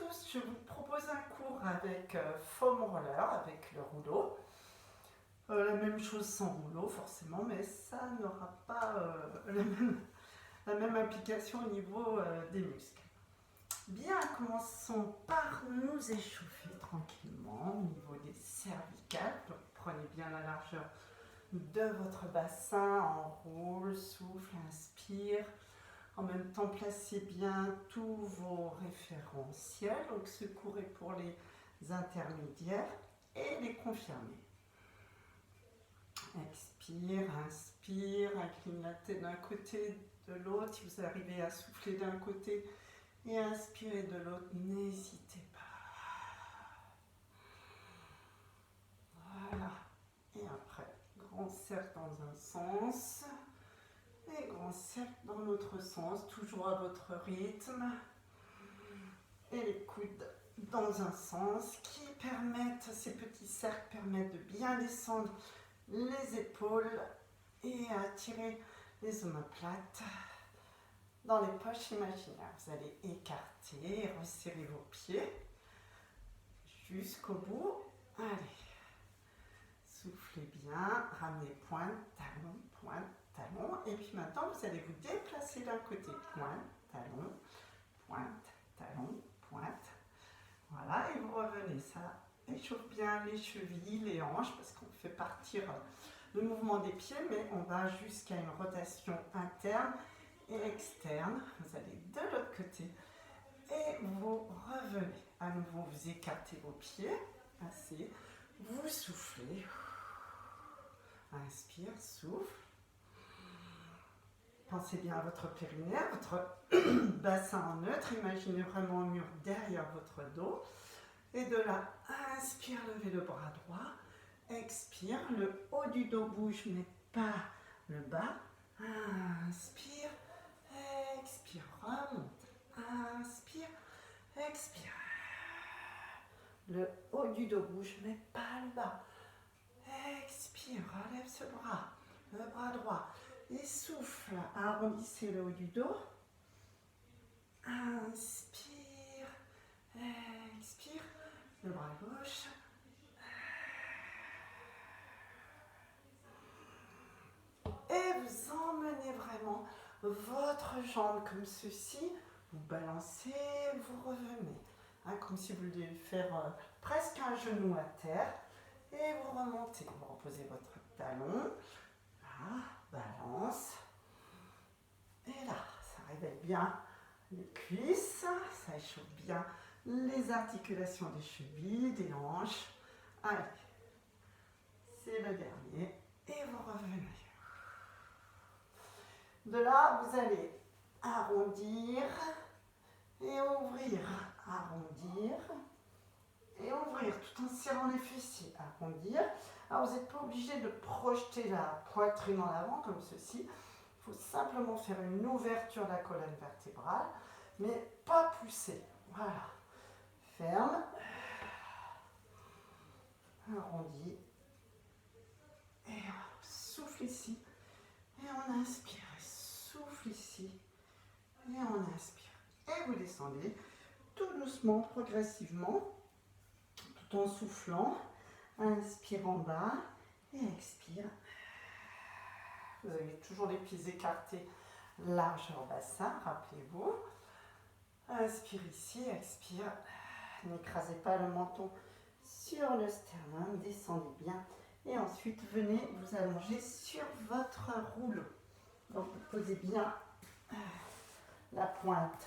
tous, je vous propose un cours avec foam roller, avec le rouleau. La même chose sans rouleau forcément, mais ça n'aura pas la même application au niveau des muscles. Bien, commençons par nous échauffer tranquillement au niveau des cervicales. Donc, prenez bien la largeur de votre bassin, enroule, souffle, inspire. En même temps, placez bien tous vos référentiels. Donc, ce cours est pour les intermédiaires et les confirmés. Expire, inspire, incline la tête d'un côté, de l'autre. Si vous arrivez à souffler d'un côté et inspirer de l'autre, n'hésitez pas. Voilà. Et après, grand cercle dans un sens. Et grand cercle dans l'autre sens, toujours à votre rythme. Et les coudes dans un sens qui permettent, ces petits cercles permettent de bien descendre les épaules et attirer les omoplates dans les poches imaginaires. Vous allez écarter et resserrer vos pieds jusqu'au bout. Allez, soufflez bien, ramenez pointe, talon, et puis maintenant vous allez vous déplacer d'un côté, pointe, talon, pointe, voilà, et vous revenez, ça échauffe bien les chevilles, les hanches, parce qu'on fait partir le mouvement des pieds, mais on va jusqu'à une rotation interne et externe. Vous allez de l'autre côté et vous revenez, à nouveau vous écartez vos pieds, assez, vous soufflez, inspire, souffle. Pensez bien à votre périnée, à votre bassin en neutre. Imaginez vraiment un mur derrière votre dos. Et de là, inspire, levez le bras droit. Expire, le haut du dos bouge, mais pas le bas. Inspire, expire, remonte. Inspire, expire. Le haut du dos bouge, mais pas le bas. Expire, relève ce bras, le bras droit. Et souffle, arrondissez le haut du dos. Inspire, expire, le bras gauche. Et vous emmenez vraiment votre jambe comme ceci. Vous balancez, vous revenez. Comme si vous deviez faire presque un genou à terre. Et vous remontez. Vous reposez votre talon. Là, balance. Et là, ça réveille bien les cuisses. Ça échauffe bien les articulations des chevilles, des hanches. Allez, c'est le dernier. Et vous revenez. De là, vous allez arrondir et ouvrir. Arrondir et ouvrir tout en serrant les fessiers. Arrondir. Alors, vous n'êtes pas obligé de projeter la poitrine en avant comme ceci. Il faut simplement faire une ouverture de la colonne vertébrale, mais pas pousser. Voilà. Ferme. Arrondi. Et on souffle ici. Et on inspire. Souffle ici. Et on inspire. Et vous descendez tout doucement, progressivement, tout en soufflant. Inspire en bas. Et expire. Vous avez toujours les pieds écartés, largeur bassin, rappelez-vous. Inspire ici, expire. N'écrasez pas le menton sur le sternum, descendez bien. Et ensuite, venez vous allonger sur votre rouleau. Donc, vous posez bien la pointe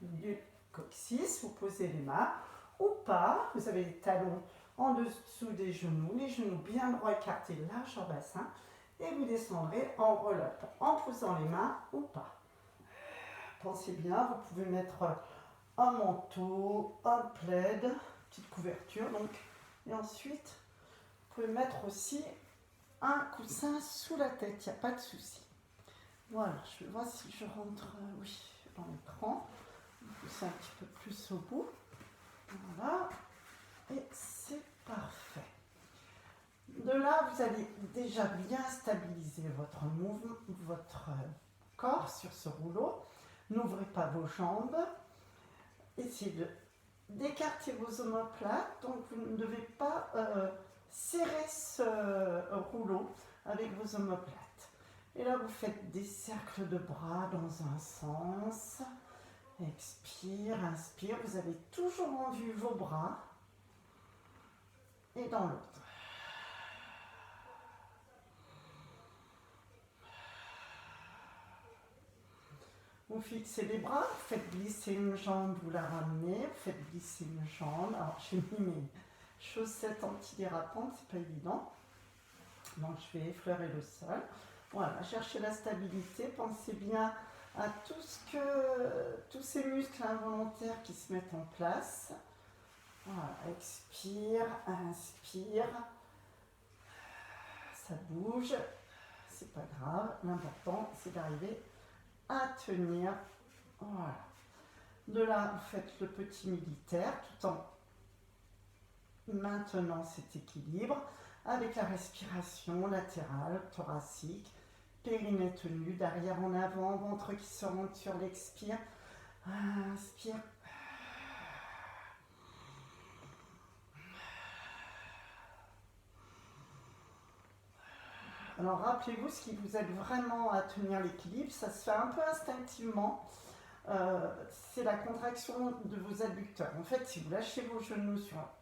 du coccyx, vous posez les mains ou pas. Vous avez les talons en dessous des genoux, les genoux bien droits écartés, largeur bassin. Et vous descendrez en roll-up, en posant les mains ou pas. Pensez bien, vous pouvez mettre un manteau, un plaid, petite couverture donc. Et ensuite, vous pouvez mettre aussi un coussin sous la tête, il n'y a pas de souci. Voilà, je vais voir si je rentre oui, dans l'écran. Pousser un petit peu plus au bout. Voilà, et c'est parfait. De là, vous allez déjà bien stabiliser votre mouvement, votre corps sur ce rouleau. N'ouvrez pas vos jambes. essayez d'écarter vos omoplates. Donc vous ne devez pas serrer ce rouleau avec vos omoplates. Et là, vous faites des cercles de bras dans un sens. Expire, inspire. Vous avez toujours en vue vos bras. Et dans l'autre. Vous fixez les bras, vous faites glisser une jambe, vous la ramenez, vous faites glisser une jambe. Alors, j'ai mis mes chaussettes antidérapantes, c'est pas évident. Donc, je vais effleurer le sol. Voilà, cherchez la stabilité. Pensez bien à tous ces muscles involontaires qui se mettent en place. Voilà, expire, inspire. Ça bouge, c'est pas grave. L'important, c'est d'arriver à tenir. Voilà. De là, vous faites le petit militaire tout en maintenant cet équilibre avec la respiration latérale, thoracique, périnée tenu, d'arrière en avant, ventre qui se remonte sur l'expire. Inspire. Alors rappelez-vous, ce qui vous aide vraiment à tenir l'équilibre, ça se fait un peu instinctivement, c'est la contraction de vos adducteurs. En fait, si vous lâchez vos genoux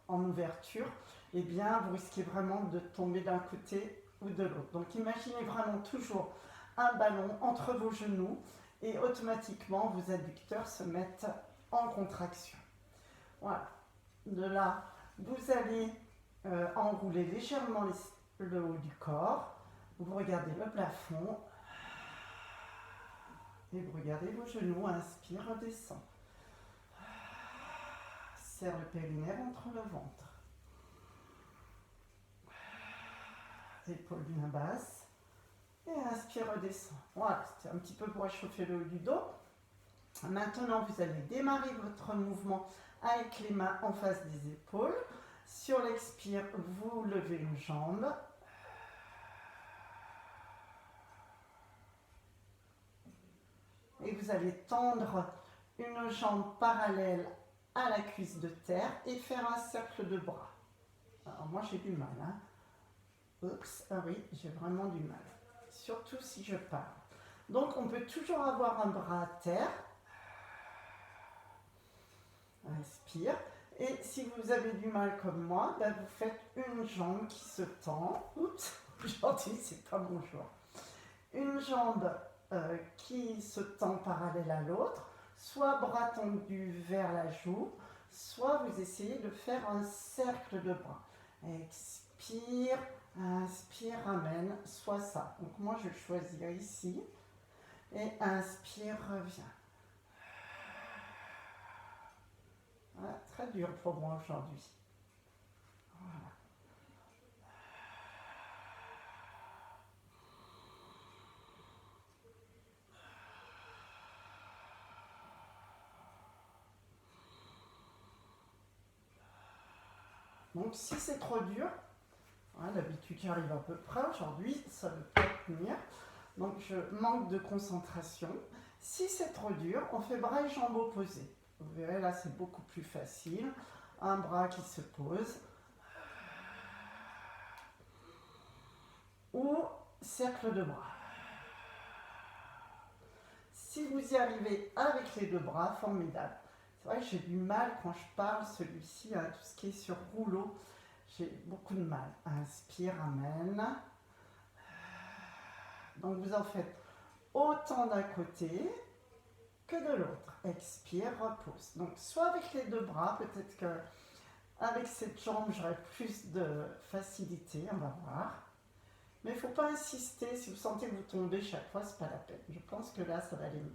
en ouverture, eh bien, vous risquez vraiment de tomber d'un côté ou de l'autre. Donc imaginez vraiment toujours un ballon entre vos genoux et automatiquement vos adducteurs se mettent en contraction. Voilà. De là, vous allez enrouler légèrement le haut du corps. Vous regardez le plafond et vous regardez vos genoux. Inspire, redescend. Serre le périnée entre le ventre. Épaules bien basses. Et inspire, redescend. Voilà, c'était un petit peu pour réchauffer le haut du dos. Maintenant, vous allez démarrer votre mouvement avec les mains en face des épaules. Sur l'expire, vous levez une jambe. Et vous allez tendre une jambe parallèle à la cuisse de terre et faire un cercle de bras. Alors moi j'ai du mal. Oups, ah oui, j'ai vraiment du mal. Surtout si je parle. Donc on peut toujours avoir un bras à terre. Inspire. Et si vous avez du mal comme moi, ben vous faites une jambe qui se tend. Oups, aujourd'hui c'est pas mon jour. Une jambe qui se tend parallèle à l'autre, soit bras tendus vers la joue, soit vous essayez de faire un cercle de bras. Expire, inspire, ramène, soit ça. Donc moi je vais choisir ici, et inspire, reviens. Voilà, très dur pour moi aujourd'hui. Voilà. Donc si c'est trop dur, hein, d'habitude j'arrive à peu près, aujourd'hui ça ne peut pas tenir, donc je manque de concentration. Si c'est trop dur, on fait bras et jambes opposés. Vous verrez là c'est beaucoup plus facile. Un bras qui se pose. Ou cercle de bras. Si vous y arrivez avec les deux bras, formidable. C'est vrai que j'ai du mal quand je parle, celui-ci, tout ce qui est sur rouleau, j'ai beaucoup de mal. Inspire, amène. Donc vous en faites autant d'un côté que de l'autre. Expire, repose. Donc soit avec les deux bras, peut-être que avec cette jambe j'aurai plus de facilité, on va voir. Mais il ne faut pas insister, si vous sentez que vous tombez chaque fois, c'est pas la peine. Je pense que là, ça va aller mieux.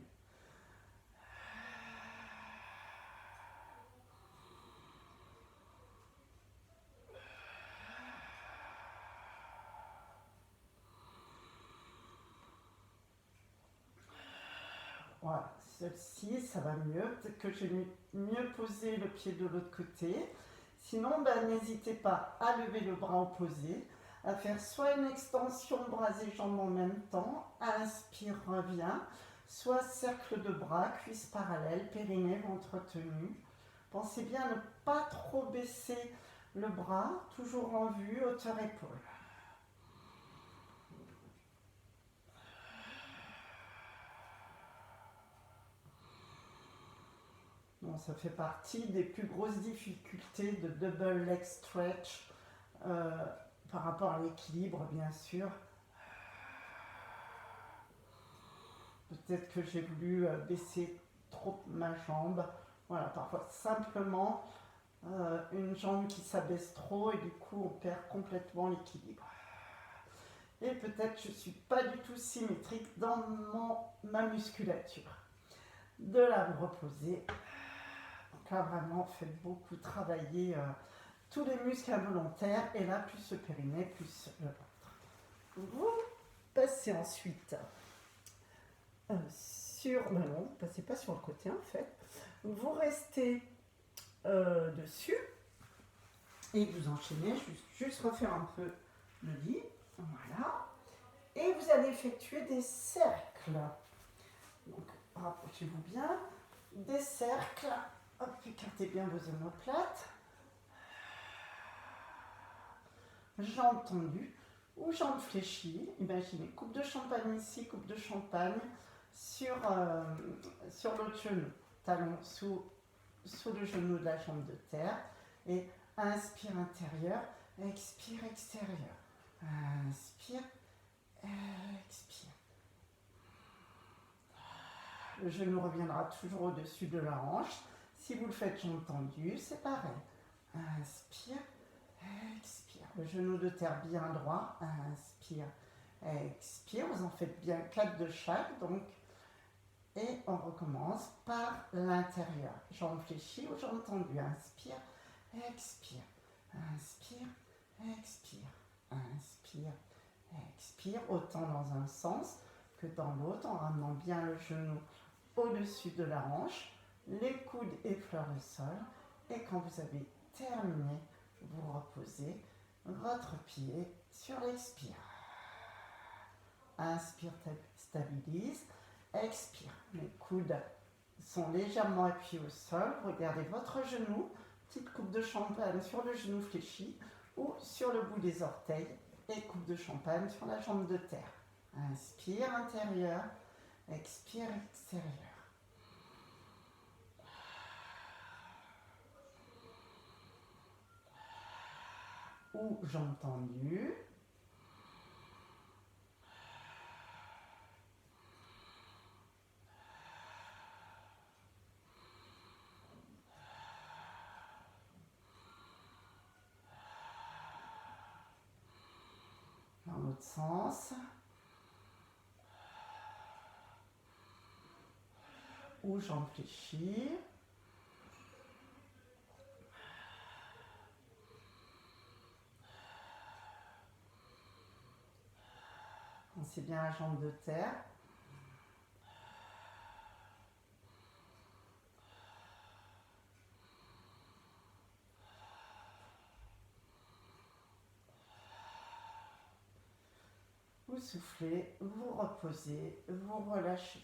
Voilà, celle-ci, ça va mieux. Peut-être que j'ai mieux posé le pied de l'autre côté. Sinon, ben, n'hésitez pas à lever le bras opposé, à faire soit une extension bras et jambes en même temps, inspire, reviens, soit cercle de bras, cuisses parallèles, périnée, ventre tenu. Pensez bien à ne pas trop baisser le bras, toujours en vue, hauteur épaule. Bon, ça fait partie des plus grosses difficultés de double leg stretch par rapport à l'équilibre, bien sûr. Peut-être que j'ai voulu baisser trop ma jambe. Voilà, parfois simplement une jambe qui s'abaisse trop et du coup on perd complètement l'équilibre. Et peut-être je ne suis pas du tout symétrique dans ma musculature. De là, vous reposez. Donc là, vraiment, faites beaucoup travailler tous les muscles involontaires. Et là, plus le périnée, plus le ventre. Vous passez ensuite sur... non, vous ne passez pas sur le côté, en fait. Vous restez dessus. Et vous enchaînez, juste refaire un peu le lit. Voilà. Et vous allez effectuer des cercles. Donc, rapprochez-vous bien. Des cercles. Hop, écartez bien vos omoplates. Jambes tendues ou jambes fléchies. Imaginez, coupe de champagne ici, coupe de champagne sur l'autre genou. Talon sous le genou de la jambe de terre. Et inspire intérieur, expire extérieur. Inspire, expire. Le genou reviendra toujours au-dessus de la hanche. Si vous le faites jambes tendues, c'est pareil. Inspire, expire. Le genou de terre bien droit. Inspire, expire. Vous en faites bien 4 de chaque. Donc, et on recommence par l'intérieur. Jambes fléchies ou jambes tendues. Inspire, expire. Inspire, expire. Inspire, expire. Autant dans un sens que dans l'autre, en ramenant bien le genou au-dessus de la hanche, les coudes effleurent le sol, et quand vous avez terminé, vous reposez votre pied sur l'expire. Inspire, stabilise, expire. Les coudes sont légèrement appuyés au sol, regardez votre genou, petite coupe de champagne sur le genou fléchi, ou sur le bout des orteils, et coupe de champagne sur la jambe de terre. Inspire intérieur, expire extérieur. Ou jambes tendues. Dans l'autre sens. Ou jambes fléchies. Pensez bien à la jambe de terre. Vous soufflez, vous reposez, vous relâchez.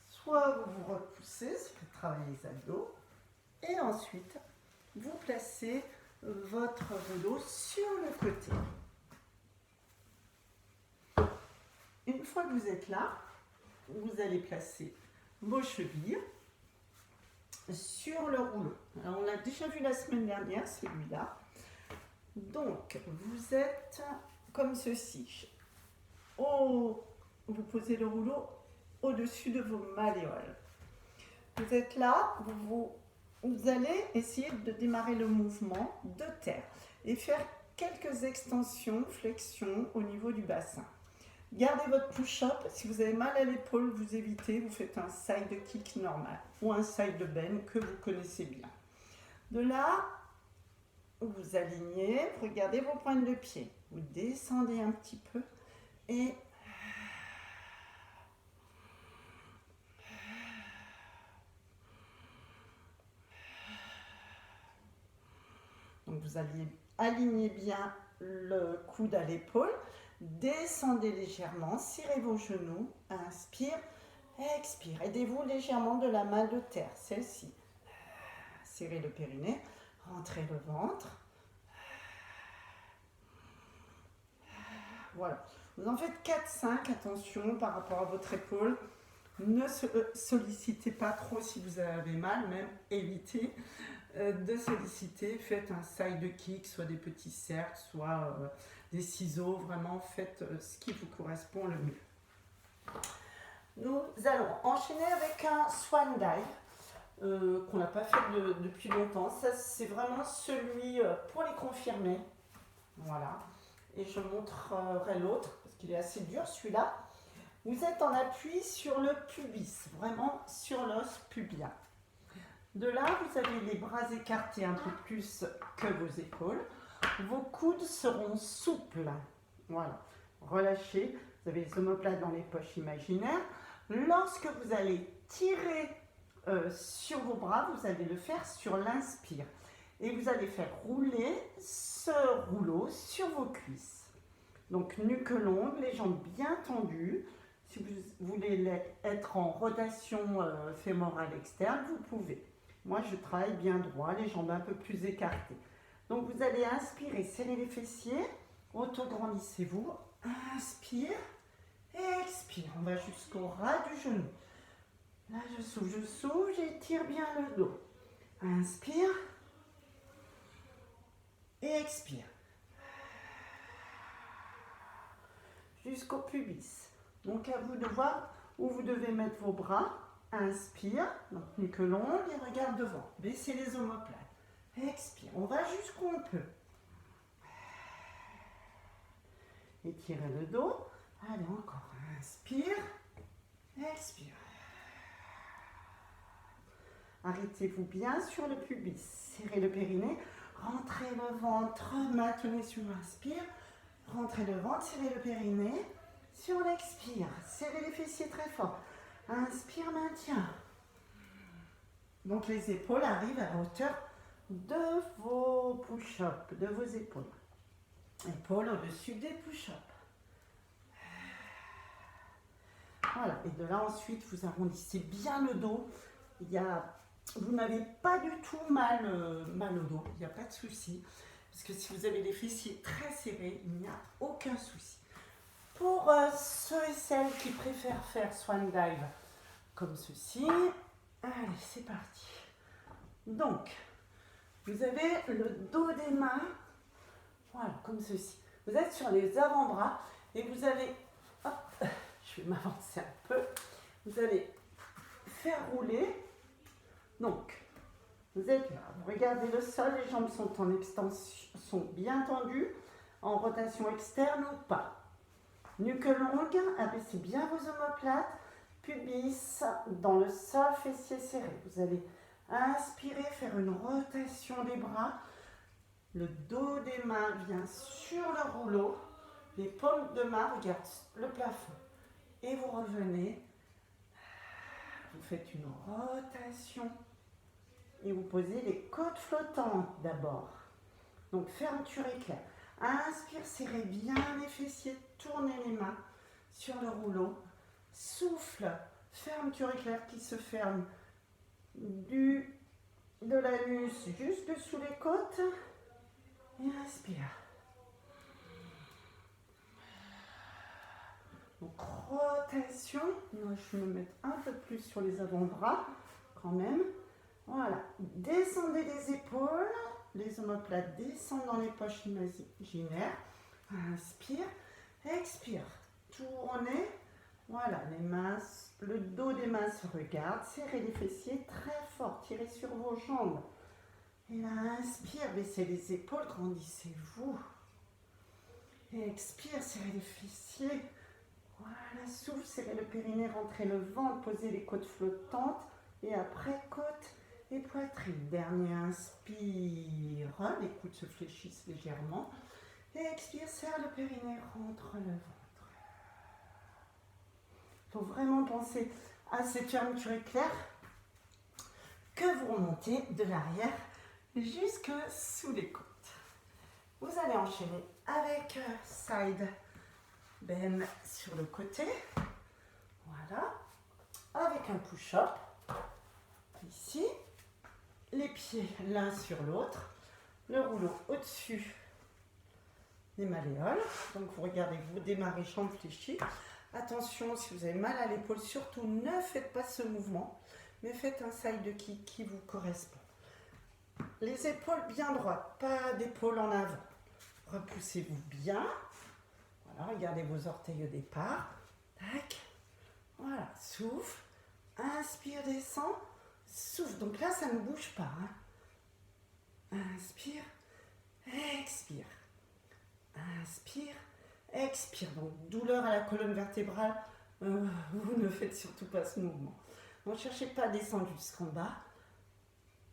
Soit vous vous repoussez, ça fait travailler les abdos, et ensuite vous placez votre rouleau sur le côté. Une fois que vous êtes là, vous allez placer vos chevilles sur le rouleau. Alors, on l'a déjà vu la semaine dernière, celui-là. Donc, vous êtes comme ceci. Vous posez le rouleau au-dessus de vos malléoles. Vous êtes là, vous allez essayer de démarrer le mouvement de terre et faire quelques extensions, flexions au niveau du bassin. Gardez votre push-up. Si vous avez mal à l'épaule, vous évitez, vous faites un side kick normal ou un side bend que vous connaissez bien. De là, vous alignez, vous regardez vos pointes de pied. Vous descendez un petit peu et donc vous allez aligner bien le coude à l'épaule. Descendez légèrement, serrez vos genoux, inspire, expire. Aidez-vous légèrement de la main de terre, celle-ci. serrez le périnée, rentrez le ventre. Voilà. Vous en faites 4-5, attention par rapport à votre épaule. Ne sollicitez pas trop si vous avez mal, même évitez de solliciter. Faites un side kick, soit des petits cercles, soit des ciseaux. Vraiment, faites ce qui vous correspond le mieux. Nous allons enchaîner avec un swan dive qu'on n'a pas fait depuis longtemps. Ça, c'est vraiment celui pour les confirmés. Voilà. Et je montrerai l'autre parce qu'il est assez dur celui-là. Vous êtes en appui sur le pubis, vraiment sur l'os pubien. De là, vous avez les bras écartés un peu plus que vos épaules. Vos coudes seront souples. Voilà. Relâchez. Vous avez les omoplates dans les poches imaginaires. Lorsque vous allez tirer sur vos bras, vous allez le faire sur l'inspire. Et vous allez faire rouler ce rouleau sur vos cuisses. Donc nuque longue, les jambes bien tendues. Si vous voulez être en rotation fémorale externe, vous pouvez. Moi, je travaille bien droit, les jambes un peu plus écartées. Donc vous allez inspirer, serrer les fessiers, auto-grandissez-vous. Inspire, expire. On va jusqu'au ras du genou. Là, je souffle, j'étire bien le dos. Inspire. Et expire. Jusqu'au pubis. Donc à vous de voir où vous devez mettre vos bras. Inspire, donc nuque longue et regarde devant. Baissez les omoplates. Expire. On va jusqu'où on peut. Étirez le dos. Allez, encore. Inspire. Expire. Arrêtez-vous bien sur le pubis. Serrez le périnée. Rentrez le ventre, maintenez sur l'inspire. Rentrez le ventre, serrez le périnée. Sur l'expire, serrez les fessiers très fort. Inspire, maintien. Donc les épaules arrivent à la hauteur de vos push-ups, de vos épaules. Épaules au-dessus des push-ups. Voilà, et de là ensuite, vous arrondissez bien le dos. Vous n'avez pas du tout mal au dos, il n'y a pas de souci. Parce que si vous avez les fessiers très serrés, il n'y a aucun souci. Pour ceux et celles qui préfèrent faire swan dive comme ceci, allez, c'est parti. Donc, vous avez le dos des mains, voilà, comme ceci. Vous êtes sur les avant-bras et vous allez, hop, je vais m'avancer un peu, vous allez faire rouler. Donc, vous êtes là, vous regardez le sol, les jambes sont en extension, sont bien tendues, en rotation externe ou pas. Nuque longue, abaissez bien vos omoplates, pubis dans le sol, fessiers serrés. Vous allez inspirer, faire une rotation des bras. Le dos des mains vient sur le rouleau. Les paumes de main regardent le plafond. Et vous revenez. Vous faites une rotation. Et vous posez les côtes flottantes d'abord. Donc fermeture éclair. Inspire, serrez bien les fessiers, tournez les mains sur le rouleau. Souffle, fermeture éclair qui se ferme de l'anus juste dessous les côtes. Et inspire. Donc rotation. Moi, je vais me mettre un peu plus sur les avant-bras quand même. Voilà. Descendez les épaules. Les omoplates descendent dans les poches imaginaires. Inspire. Expire. Tournez. Voilà. Les mains, le dos des mains se regarde. Serrez les fessiers très fort. Tirez sur vos jambes. Et là, inspire. Baissez les épaules. Grandissez-vous. Et expire. Serrez les fessiers. Voilà. Souffle. Serrez le périnée. Rentrez le ventre. Posez les côtes flottantes. Et après, côte et poitrine. Dernier inspire. Les coudes se fléchissent légèrement. Et expire, serre le périnée, rentre le ventre. Il faut vraiment penser à cette fermeture éclair que vous remontez de l'arrière jusque sous les côtes. Vous allez enchaîner avec side bend sur le côté. Voilà. Avec un push-up. Ici. les pieds l'un sur l'autre, le rouleau au-dessus des malléoles. Donc vous regardez, vous démarrez jambes fléchies. Attention, si vous avez mal à l'épaule, surtout ne faites pas ce mouvement, mais faites un side kick qui vous correspond. Les épaules bien droites, pas d'épaule en avant. Repoussez-vous bien. Voilà, regardez vos orteils au départ. Tac. Voilà, souffle. Inspire, descend. Souffle. Donc là, ça ne bouge pas. Inspire, expire. Inspire, expire. Donc, douleur à la colonne vertébrale, vous ne faites surtout pas ce mouvement. Ne cherchez pas à descendre jusqu'en bas.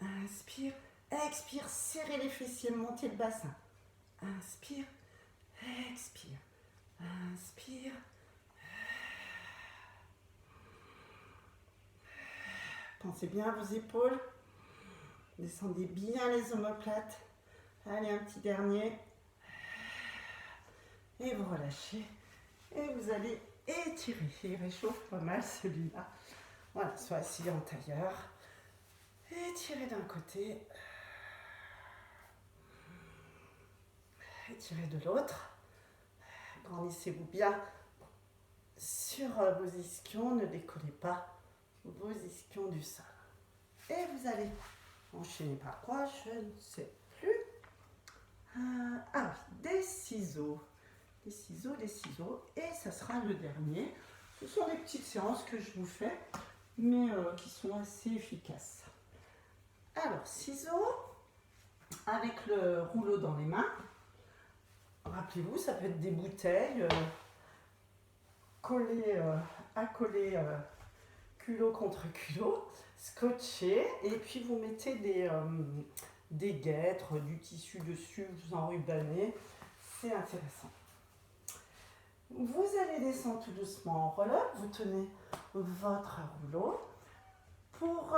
Inspire, expire, serrez les fessiers, montez le bassin. Inspire, expire. Inspire. Pensez bien à vos épaules. Descendez bien les omoplates. Allez, un petit dernier. Et vous relâchez. Et vous allez étirer. Il réchauffe pas mal celui-là. Voilà, soit assis en tailleur. Étirez d'un côté. Étirez de l'autre. Grandissez-vous bien sur vos ischions. Ne décollez pas vos ischions du sol. Et vous allez enchaîner par quoi? Je ne sais plus. Ah oui, des ciseaux. Des ciseaux, des ciseaux. Et ça sera le dernier. Ce sont des petites séances que je vous fais, mais qui sont assez efficaces. Alors, ciseaux, avec le rouleau dans les mains. Rappelez-vous, ça peut être des bouteilles collées, accolées culot contre culot, scotchées, et puis vous mettez des guêtres, du tissu dessus, vous enrubanez, c'est intéressant. Vous allez descendre tout doucement en roll-up, vous tenez votre rouleau. Pour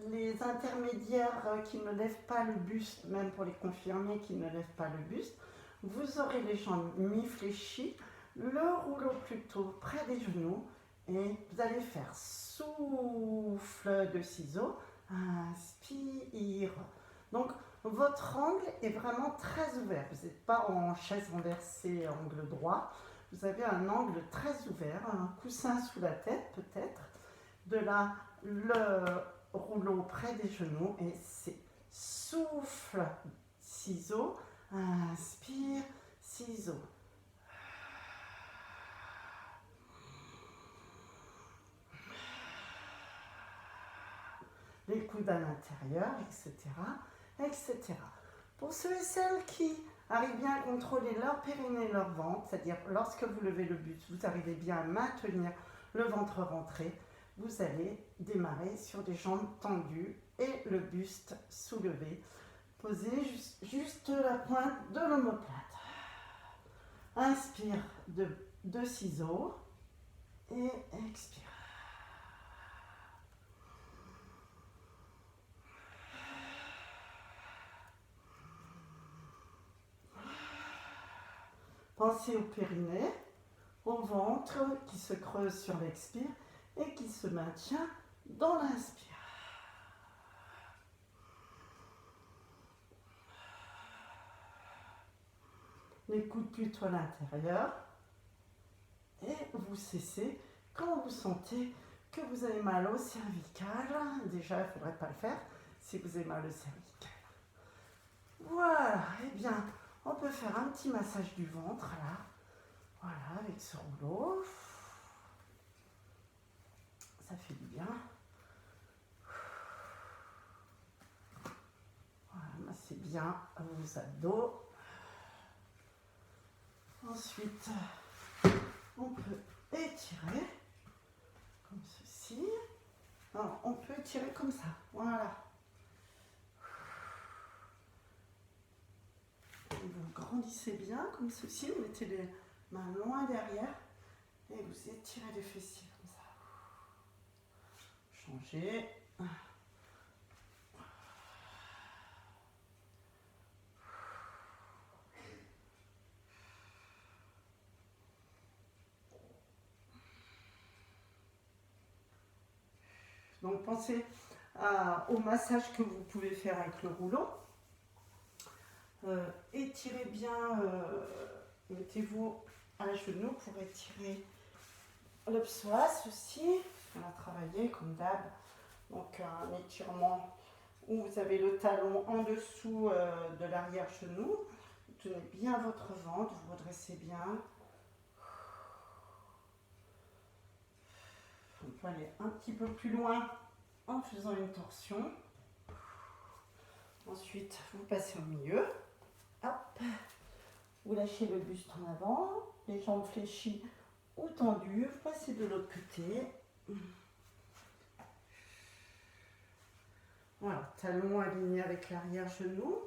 les intermédiaires qui ne lèvent pas le buste, même pour les confirmés qui ne lèvent pas le buste, vous aurez les jambes mi-fléchies, le rouleau plutôt près des genoux, et vous allez faire souffle de ciseaux, inspire. Donc votre angle est vraiment très ouvert, vous n'êtes pas en chaise renversée, angle droit, vous avez un angle très ouvert, un coussin sous la tête peut-être, de là le rouleau près des genoux, et c'est souffle, ciseaux, inspire, ciseaux. Les coudes à l'intérieur, etc., etc. Pour ceux et celles qui arrivent bien à contrôler leur périnée et leur ventre, c'est-à-dire lorsque vous levez le buste, vous arrivez bien à maintenir le ventre rentré, vous allez démarrer sur des jambes tendues et le buste soulevé. Posez juste la pointe de l'omoplate. Inspire de ciseaux et expire. Pensez au périnée, au ventre qui se creuse sur l'expire et qui se maintient dans l'inspire. Les coudes plutôt à l'intérieur. Et vous cessez quand vous sentez que vous avez mal au cervical. Déjà, il ne faudrait pas le faire si vous avez mal au cervical. Voilà, et bien, on peut faire un petit massage du ventre là. Voilà, avec ce rouleau. Ça fait du bien. Voilà, massez bien vos abdos. Ensuite, on peut étirer comme ceci. Alors, on peut étirer comme ça. Voilà. Et vous grandissez bien comme ceci. Vous mettez les mains loin derrière et vous étirez les fessiers comme ça. Changez. Donc pensez au massage que vous pouvez faire avec le rouleau. Étirez bien, mettez-vous à genoux pour étirer le psoas aussi. On a travaillé comme d'hab. Donc un étirement où vous avez le talon en dessous de l'arrière-genou. Vous tenez bien votre ventre, vous redressez bien. On peut aller un petit peu plus loin en faisant une torsion. Ensuite, vous passez au milieu. Hop. Vous lâchez le buste en avant, les jambes fléchies ou tendues. Vous passez de l'autre côté. Voilà, talon aligné avec l'arrière-genou.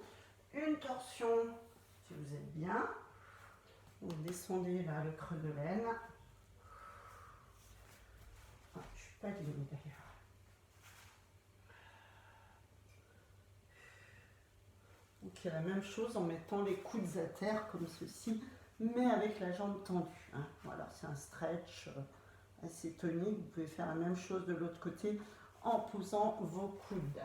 Une torsion si vous êtes bien. Vous descendez là le creux de l'aine. Ah, je ne suis pas alignée d'ailleurs. Donc il y a la même chose en mettant les coudes à terre comme ceci, mais avec la jambe tendue. Hein. Voilà, c'est un stretch assez tonique. Vous pouvez faire la même chose de l'autre côté en posant vos coudes.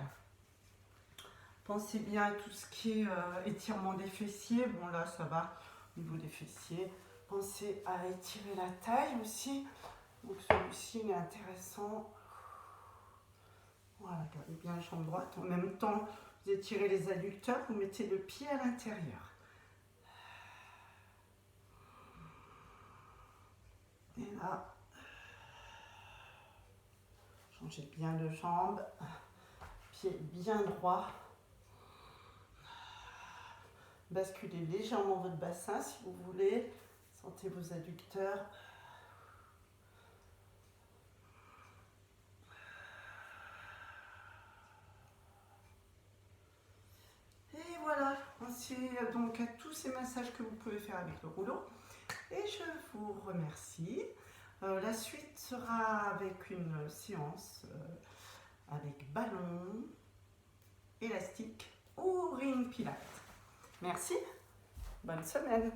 Pensez bien à tout ce qui est étirement des fessiers. Bon là ça va au niveau des fessiers. Pensez à étirer la taille aussi. Donc celui-ci il est intéressant. Voilà, gardez bien la jambe droite. En même temps, vous étirez les adducteurs, vous mettez le pied à l'intérieur. Et là, changez bien de jambe. Pied bien droit. Basculez légèrement votre bassin si vous voulez. Sentez vos adducteurs. Et voilà, c'est donc à tous ces massages que vous pouvez faire avec le rouleau. Et je vous remercie. La suite sera avec une séance avec ballon, élastique ou ring pilates. Merci, bonne semaine.